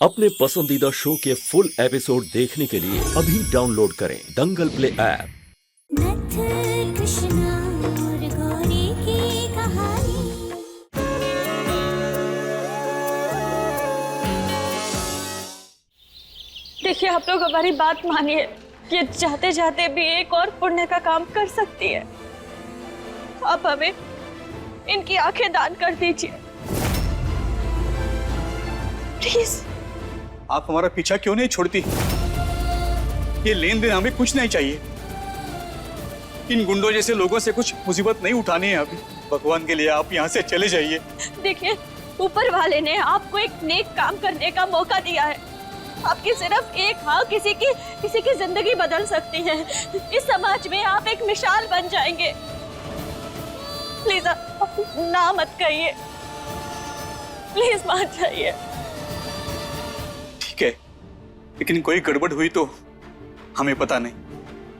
अपने पसंदीदा शो के फुल एपिसोड देखने के लिए अभी डाउनलोड करें दंगल प्ले ऐप। नथ कृष्णा और गौरी की कहानी। देखिए, आप लोग हमारी बात मानिए। ये जाते जाते भी एक और पुण्य का काम कर सकती है। आप हमें इनकी आंखें दान कर दीजिए, प्लीज। आप हमारा पीछा क्यों नहीं छोड़ती? ये लेन देन हमें कुछ नहीं चाहिए। इन गुंडों जैसे लोगों से कुछ मुसीबत नहीं उठानी है अभी। भगवान के लिए आप यहाँ से चले जाइए। देखिए, ऊपर वाले ने आपको एक नेक काम करने का मौका दिया है। आपकी सिर्फ एक हाँ किसी की जिंदगी बदल सकती है। इस समाज में आप एक मिसाल बन जाएंगे। प्लीज आप ना मत कहिए, प्लीज मान जाइए। ठीक है, लेकिन कोई गड़बड़ हुई तो हमें पता नहीं।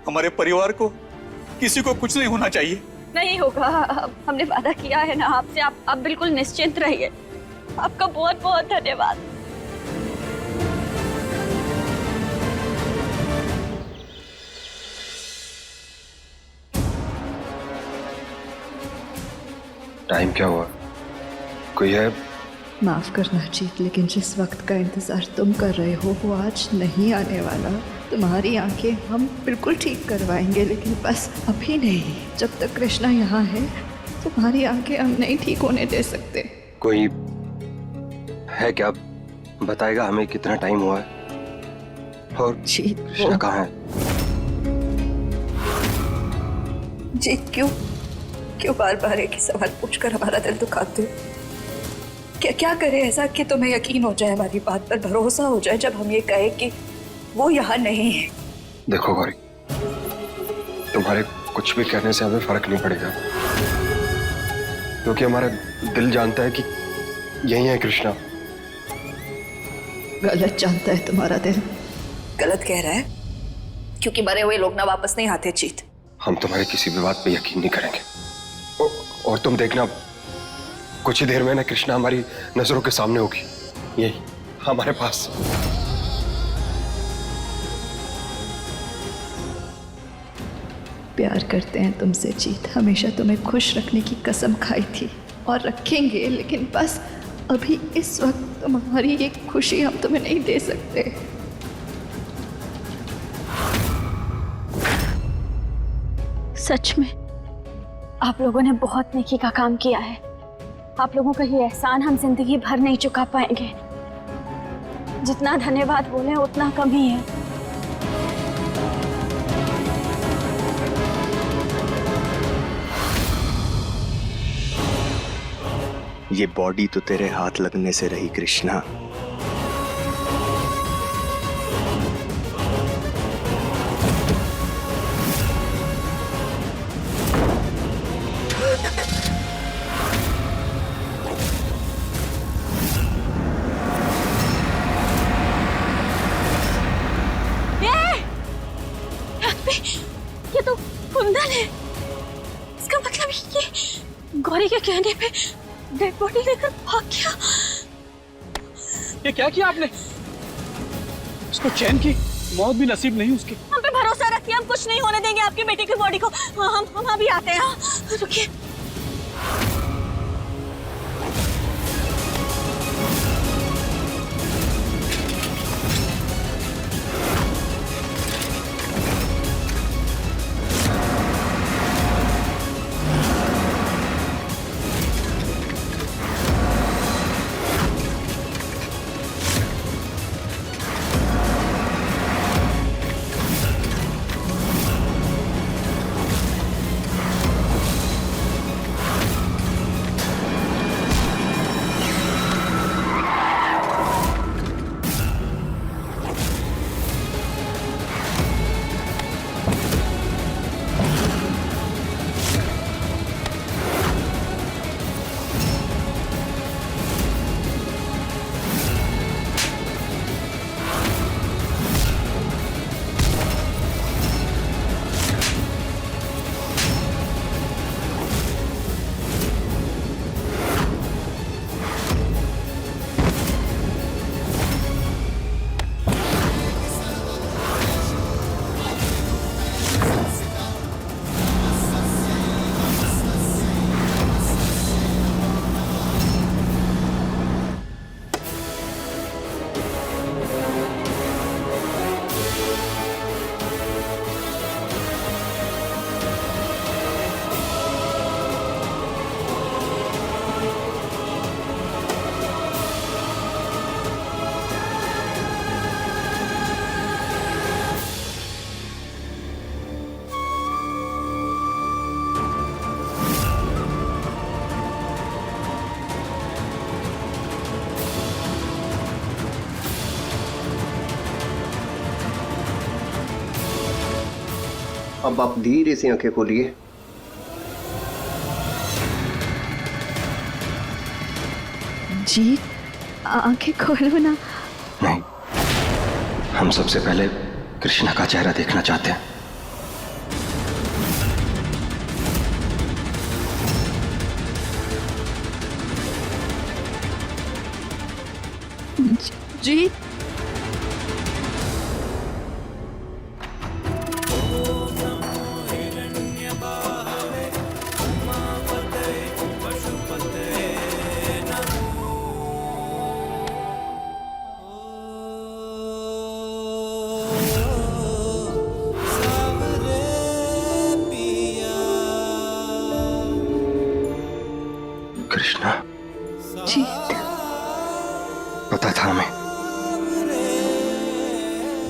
हमारे परिवार को किसी को कुछ नहीं होना चाहिए। नहीं होगा, हमने वादा किया है ना आपसे। आप बिल्कुल निश्चिंत रहिए। आपका बहुत बहुत धन्यवाद। टाइम क्या हुआ? कोई है? माफ करना जीत, लेकिन जिस वक्त का इंतजार तुम कर रहे हो वो आज नहीं आने वाला। तुम्हारी आंखें हम बिल्कुल ठीक करवाएंगे, लेकिन बस अभी नहीं। जब तक कृष्णा यहाँ है तुम्हारी आंखें हम नहीं ठीक होने दे सकते। कोई है क्या? बताएगा हमें कितना टाइम हुआ है? और जीत कृष्णा कहाँ है? जीत क्यों बार बार एक ही सवाल पूछकर हमारा दिल दुखाते हो? क्या करे ऐसा कि तुम्हें यकीन हो जाए, हमारी बात पर भरोसा हो जाए जब हम ये कहे कि वो यहाँ नहीं है। देखो गौरी, तुम्हारे कुछ भी कहने से हमें फर्क नहीं पड़ेगा, क्योंकि हमारा दिल जानता है कि यही है कृष्णा। गलत जानता है तुम्हारा दिल। गलत कह रहा है, क्योंकि मरे हुए लोग ना वापस नहीं आते जीत। हम तुम्हारी किसी भी बात पे यकीन नहीं करेंगे। और तुम देखना, कुछ ही देर में ना कृष्णा हमारी नजरों के सामने होगी, यही हमारे पास। प्यार करते हैं तुमसे जीत, हमेशा तुम्हें खुश रखने की कसम खाई थी और रखेंगे, लेकिन बस अभी इस वक्त तुम्हारी ये खुशी हम तुम्हें नहीं दे सकते। सच में आप लोगों ने बहुत नेकी का काम किया है। आप लोगों का ये एहसान हम जिंदगी भर नहीं चुका पाएंगे। जितना धन्यवाद बोले उतना कम ही है। ये बॉडी तो तेरे हाथ लगने से रही कृष्णा। ये तो कुंदन है। इसका मतलब ये गौरी के कहने पे डेड बॉडी लेकर भाग गया। ये क्या किया आपने? उसको चैन की मौत भी नसीब नहीं उसकी। हम पे भरोसा रखिए, हम कुछ नहीं होने देंगे आपकी बेटी की बॉडी को। हम अभी आते हैं। रुकिए। अब आप धीरे से आंखें खोलिए। जी आंखें खोलो ना। नहीं, हम सबसे पहले कृष्णा का चेहरा देखना चाहते हैं। जी कृष्णा, जी पता था हमें,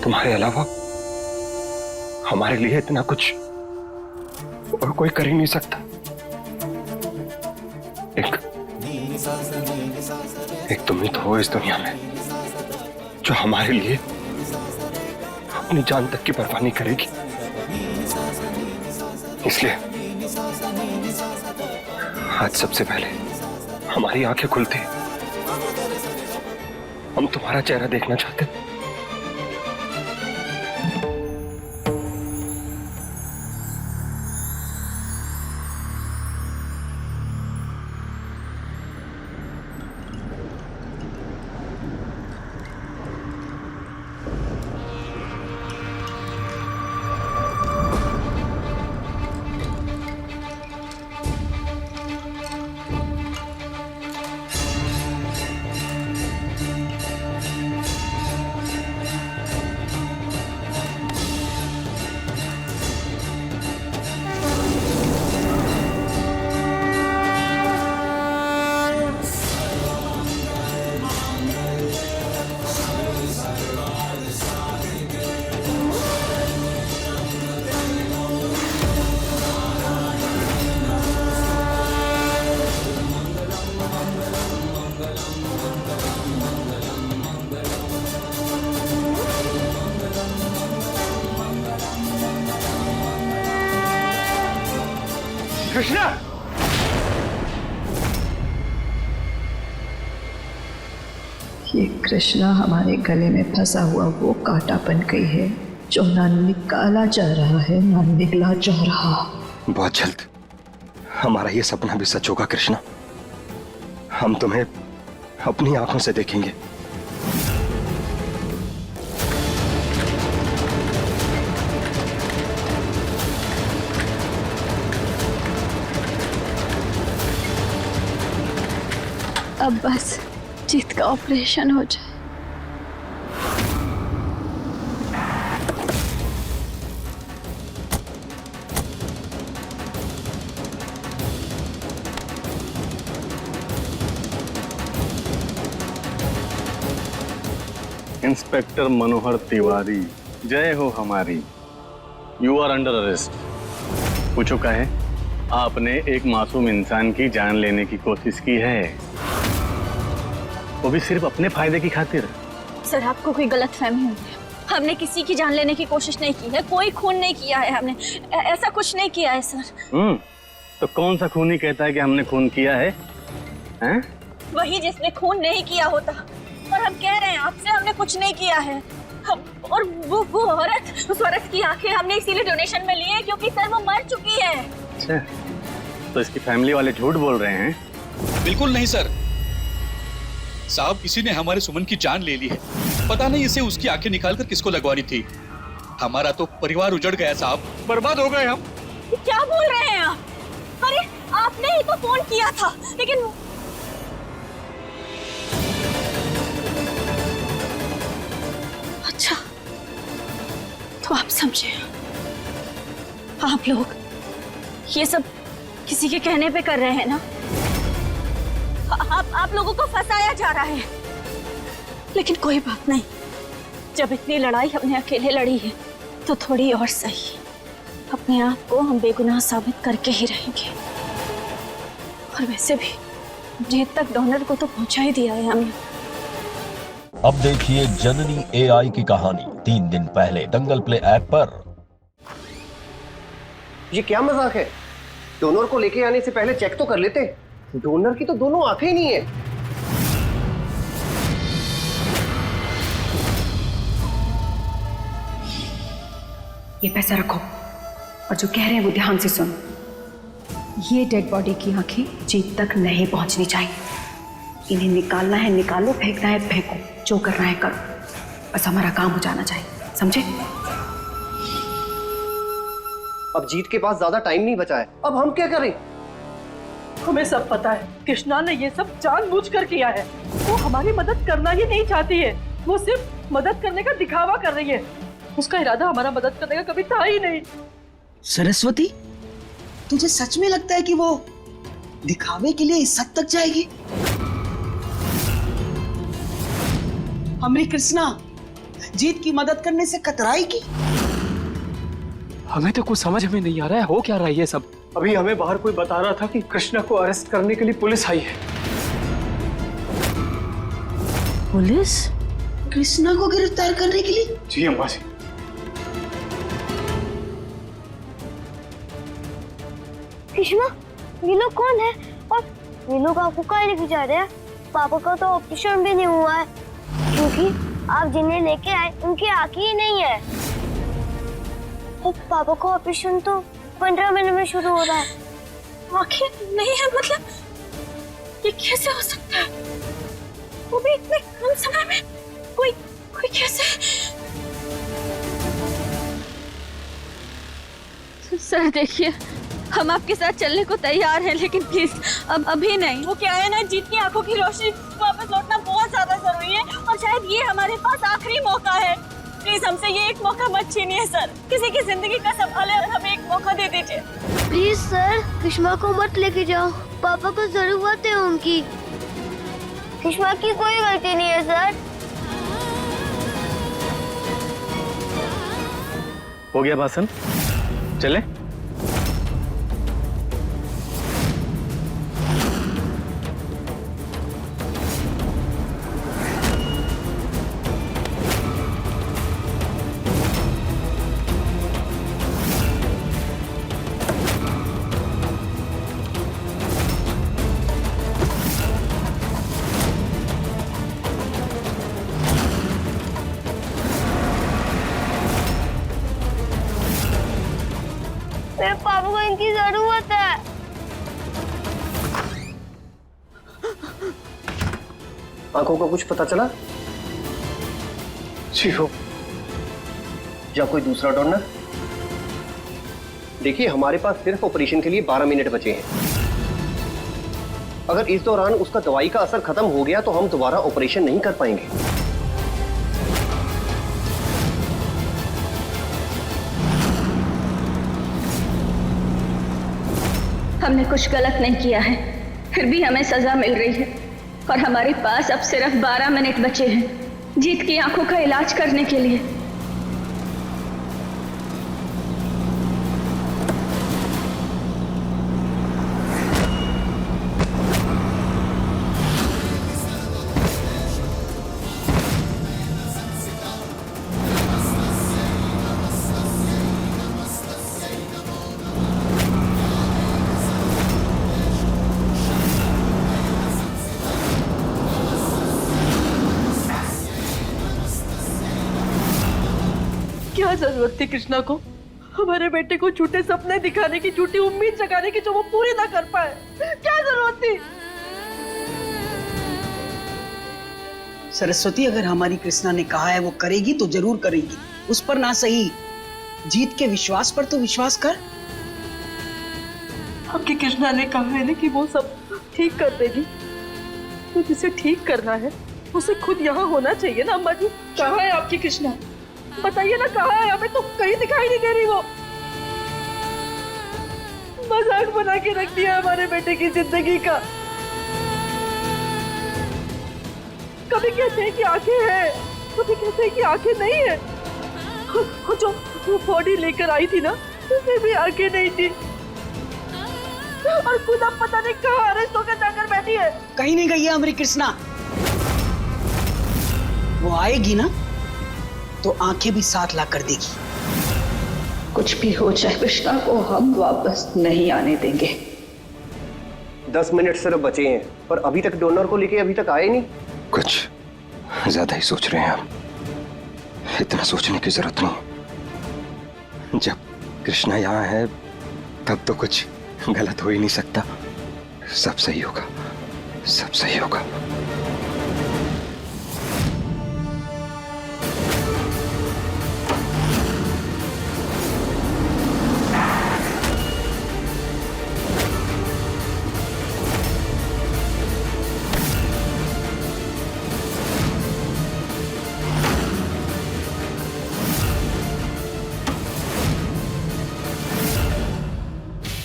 तुम्हारे अलावा हमारे लिए इतना कुछ और कोई कर ही नहीं सकता। एक तुम ही तो हो इस दुनिया में जो हमारे लिए अपनी जान तक की परवाह नहीं करेगी। इसलिए आज सबसे पहले हमारी आंखें खुलती, हम तुम्हारा चेहरा देखना चाहते हैं। कृष्णा, ये कृष्णा हमारे गले में फंसा हुआ वो कांटा बन गई है जो ना निकाला जा रहा है ना निकला जा रहा। बहुत जल्द हमारा ये सपना भी सच होगा कृष्णा। हम तुम्हें अपनी आंखों से देखेंगे। अब बस जीत का ऑपरेशन हो जाए। इंस्पेक्टर मनोहर तिवारी, जय हो हमारी। You are under arrest. पूछो क्या है? आपने एक मासूम इंसान की जान लेने की कोशिश की है, वो भी सिर्फ अपने फायदे की खातिर। सर, आपको कोई गलतफहमी हुई है। हमने किसी की जान लेने की कोशिश नहीं की है, कोई खून नहीं किया है हमने, ऐसा कुछ नहीं किया है सर। तो कौन सा खूनी कहता है कि हमने खून किया है? हैं? वही जिसने खून नहीं किया होता। और हम कह रहे हैं आपसे, हमने कुछ नहीं किया है। और वो औरत, उस औरत की आंखें हमने इसीलिए डोनेशन में ली है क्योंकि सर वो मर चुकी है। अच्छा, तो इसकी फैमिली वाले झूठ बोल रहे हैं? बिल्कुल नहीं सर साहब, किसी ने हमारे सुमन की जान ले ली है। पता नहीं इसे उसकी आंखें निकालकर किसको लगवानी थी। हमारा तो परिवार उजड़ गया साहब, बर्बाद हो गए हम। क्या बोल रहे हैं आप? अरे आपने ही तो फोन किया था। लेकिन अच्छा, तो आप समझे, आप लोग ये सब किसी के कहने पे कर रहे हैं ना? आप लोगों को फंसाया जा रहा है। लेकिन कोई बात नहीं, जब इतनी लड़ाई हमने अकेले लड़ी है तो थोड़ी और सही अपने आप को हम बेगुनाह साबित करके ही रहेंगे। और वैसे भी जीत तक डोनर को तो पहुंचा ही दिया है हमने। अब देखिए जननी AI की कहानी 3 दिन पहले दंगल प्ले ऐप पर। ये क्या मजाक है? डोनर को लेके आने से पहले चेक तो कर लेते। डोनर की तो दोनों आंखें ही नहीं है। ये पैसा रखो और जो कह रहे हैं वो ध्यान से सुनो। ये डेड बॉडी की आंखें जीत तक नहीं पहुंचनी चाहिए। इन्हें निकालना है निकालो, फेंकना है फेंको, जो करना है करो, बस हमारा काम हो जाना चाहिए, समझे? अब जीत के पास ज्यादा टाइम नहीं बचा है, अब हम क्या करें? हमें सब पता है, कृष्णा ने ये सब जानबूझकर किया है। वो हमारी मदद करना ही नहीं चाहती है, वो सिर्फ मदद करने का दिखावा कर रही है। उसका इरादा हमारा मदद करने का कभी था ही नहीं। सरस्वती, तुझे सच में लगता है कि वो दिखावे के लिए इस हद तक जाएगी? हमारी कृष्णा जीत की मदद करने से कतराएगी? हमें तो कुछ समझ में नहीं आ रहा है, हो क्या रहा है ये सब? अभी हमें बाहर कोई बता रहा था कि कृष्णा को अरेस्ट करने के लिए पुलिस आई है। पुलिस कृष्णा को गिरफ्तार करने के लिए? जी अम्मा जी। कृष्णा, ये लोग कौन है और ये लोग आपको कहाँ लेके जा रहे हैं? पापा का तो ऑपरेशन भी नहीं हुआ है, क्योंकि आप जिन्हें लेके आए उनकी आंखें ही नहीं है। और पापा का ऑपरेशन तो 15 मिनट में शुरू हो रहा है। आंखें नहीं है मतलब? ये कैसे हो सकता है? वो भी इतने कम समय में? कोई कैसे? सर देखिए, हम आपके साथ चलने को तैयार हैं, लेकिन प्लीज अभी नहीं। वो क्या है ना, जीत की आंखों की रोशनी वापस लौटना बहुत ज्यादा जरूरी है और शायद ये हमारे पास आखिरी मौका है। प्लीज हमसे ये एक मौका मत छीनिए सर। किसी की जिंदगी का सवाल है और हमें एक मौका दे दीजिए प्लीज सर। कृष्णा को मत लेके जाओ, पापा को जरूरत है उनकी। कृष्णा की कोई गलती नहीं है सर। हो गया भाषण, चले? मेरे पापा को इनकी जरूरत है। आंखों का कुछ पता चला? जी हो। या कोई दूसरा डोनर? देखिए, हमारे पास सिर्फ ऑपरेशन के लिए 12 मिनट बचे हैं। अगर इस दौरान उसका दवाई का असर खत्म हो गया तो हम दोबारा ऑपरेशन नहीं कर पाएंगे। हमने कुछ गलत नहीं किया है, फिर भी हमें सजा मिल रही है और हमारे पास अब सिर्फ 12 मिनट बचे हैं जीत की आंखों का इलाज करने के लिए। क्या जरूरत थी कृष्णा को हमारे बेटे को झूठे सपने दिखाने की, झूठी उम्मीद जगाने की जो वो पूरी ना कर पाए? क्या जरूरत थी? सरस्वती, अगर हमारी कृष्णा ने कहा है वो करेगी तो जरूर करेगी। उस पर ना सही, जीत के विश्वास पर तो विश्वास कर। आपकी कृष्णा ने कहा है ना कि वो सब ठीक कर देगी, तो जिसे ठीक करना है उसे खुद यहाँ होना चाहिए ना। अम्मा जी, कहाँ है आपकी कृष्णा? बताइए ना, कहाँ है? हमें तो कहीं दिखाई नहीं दे रही। वो मजाक बना के रख दिया हमारे बेटे की जिंदगी का। कभी कहते हैं कि आंखें हैं, कभी कहते हैं कि आंखें नहीं है। जो वो बॉडी लेकर आई थी ना, उसमें भी आंखें नहीं थी और खुद अब पता नहीं कहाँ अरेस्ट होकर जाकर बैठी है। कहीं नहीं गई है हमारी कृष्णा। वो आएगी ना तो आंखें भी साथ ला कर देगी। कुछ भी हो जाए कृष्णा को हम वापस नहीं आने देंगे। 10 मिनट सिर्फ बचे हैं और अभी तक डोनर को लेके अभी तक आए नहीं। कुछ ज्यादा ही सोच रहे हैं आप। इतना सोचने की जरूरत नहीं। जब कृष्णा यहाँ है तब तो कुछ गलत हो ही नहीं सकता। सब सही होगा, सब सही होगा।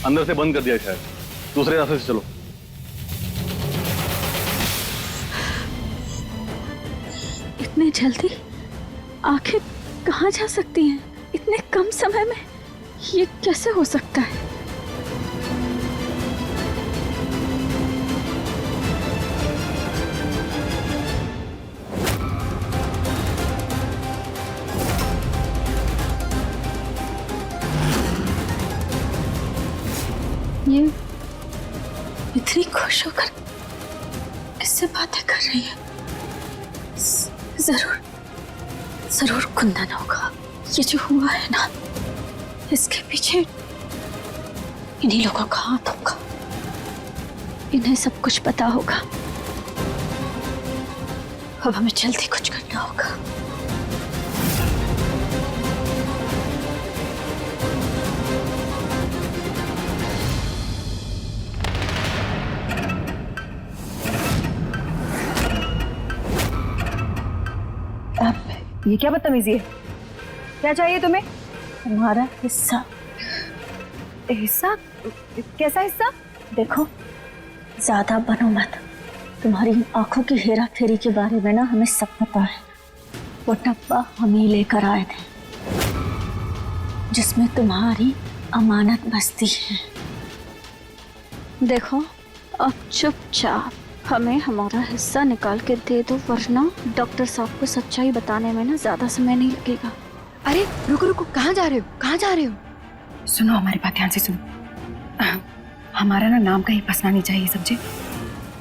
अंदर से बंद कर दिया शायद, दूसरे रास्ते से चलो। इतने जल्दी आखिर कहाँ जा सकती हैं? इतने कम समय में ये कैसे हो सकता है? ये इतनी खुश होकर किससे बातें कर रही है? जरूर जरूर कुंदन होगा। ये जो हुआ है ना, इसके पीछे इन्हीं लोगों का हाथ होगा। इन्हें सब कुछ पता होगा। अब हमें जल्दी कुछ करना होगा। ये क्या बदतमीजी है? क्या चाहिए तुम्हें? हमारा हिस्सा। हिस्सा? कैसा हिस्सा? देखो, ज्यादा बनो मत। तुम्हारी आंखों की हेरा फेरी के बारे में ना हमें सब पता है। वो डब्बा हम ही लेकर आए थे जिसमें तुम्हारी अमानत बसती है। देखो, अब चुपचाप हमें हमारा हिस्सा निकाल के दे दो, वरना डॉक्टर साहब को सच्चाई बताने में ना ज्यादा समय नहीं लगेगा। अरे रुको रुको, कहाँ जा रहे हो? कहाँ जा रहे हो? सुनो, हमारी बात ध्यान से सुनो। हमारा ना नाम कहीं फंसना नहीं चाहिए, समझे?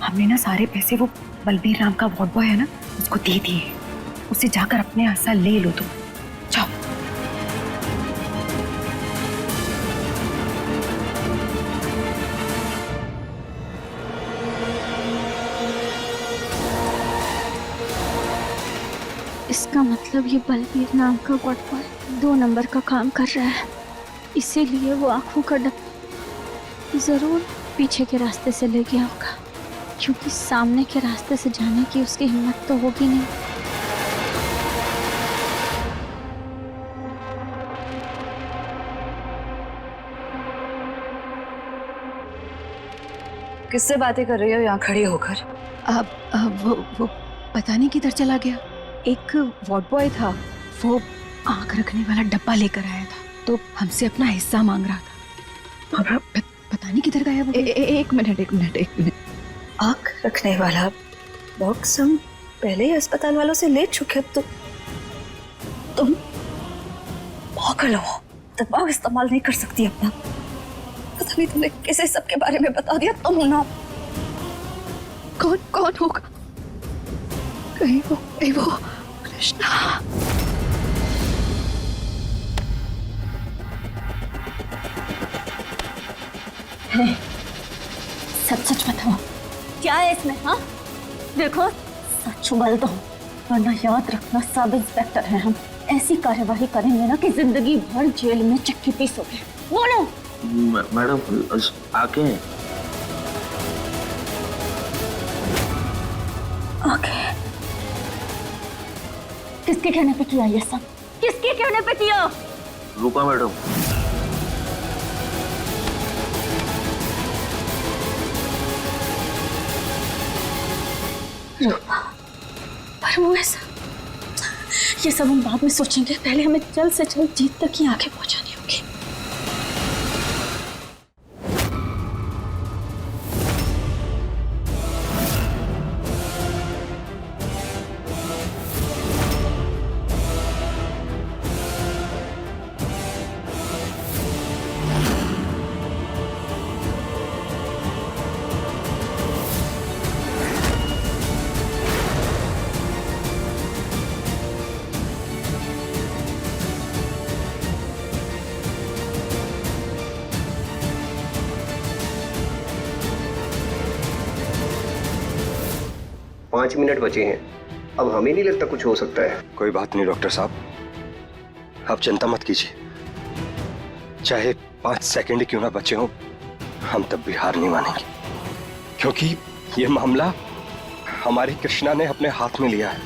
हमने ना सारे पैसे वो बलबीर नाम का वॉर्ड बॉय है ना, उसको दे दिए। उससे जाकर अपने हिस्सा ले लो तुम। जाओ। इसका मतलब ये बलबीर नाम का वॉर्ड बॉय 2 नंबर का काम कर रहा है। इसीलिए वो आंखों का डब्बा जरूर पीछे के रास्ते से ले गया होगा, क्योंकि सामने के रास्ते से जाने की उसकी हिम्मत तो होगी नहीं। किससे बातें कर रही हो यहाँ खड़ी होकर? वो पता नहीं किधर चला गया। एक वॉर्ड बॉय था, वो आंख रखने वाला डब्बा लेकर आया था, तो हमसे अपना हिस्सा मांग रहा था। और पता नहीं किधर गया वो। एक मिनट। आंख रखने वाला बॉक्स हम पहले ही अस्पताल वालों से ले चुके। अब तो तुम पागल हो, दिमाग इस्तेमाल नहीं कर सकती अपना। पता नहीं तुमने कैसे सबके बारे में बता दिया। तुम ना कौन होगा? कहीं वो कृष्णा। सच बताओ, क्या है इसमें? हाँ देखो, सच बोल दो, वरना याद रखना सब इंस्पेक्टर हैं हम। ऐसी कार्यवाही करेंगे ना कि जिंदगी भर जेल में चक्की पीसोगे। बोलो। मैडम आके किसके कहने पे किया ये सब? किसके कहने पे किया? रूपा मैडम। रूपा? पर वो ऐसा, ये सब हम बाद में सोचेंगे। पहले हमें जल्द से जल्द जीत तक ही आगे पहुंचानी होगी। 5 मिनट बचे हैं। अब हमें नहीं लगता कुछ हो सकता है। कोई बात नहीं डॉक्टर साहब, आप चिंता मत कीजिए। चाहे 5 सेकंड क्यों ना बचे हो, हम तब भी हार नहीं मानेंगे, क्योंकि ये मामला हमारी कृष्णा ने अपने हाथ में लिया है।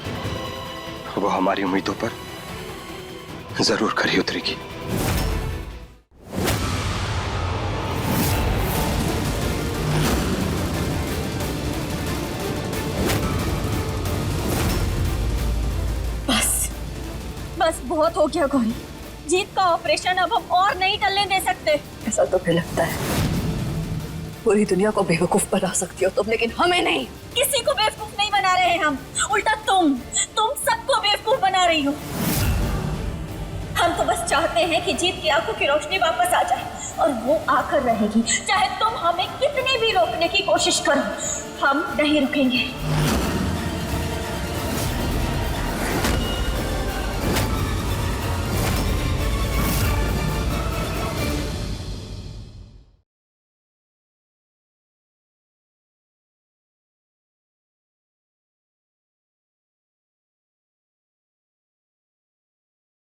वो हमारी उम्मीदों पर जरूर खरी उतरेगी। बस बहुत हो गया गौरी। जीत का ऑपरेशन अब हम और नहीं टलने दे सकते। ऐसा तो फिर लगता है पूरी दुनिया को बेवकूफ बना सकती हो तुम, लेकिन हमें नहीं। किसी को बेवकूफ नहीं बना रहे हैं हम, उल्टा तुम सबको बेवकूफ बना रही हो। हम तो बस चाहते हैं कि जीत की आंखों की रोशनी वापस आ जाए, और वो आकर रहेगी चाहे तुम हमें कितनी भी रोकने की कोशिश करो। हम नहीं रुकेंगे।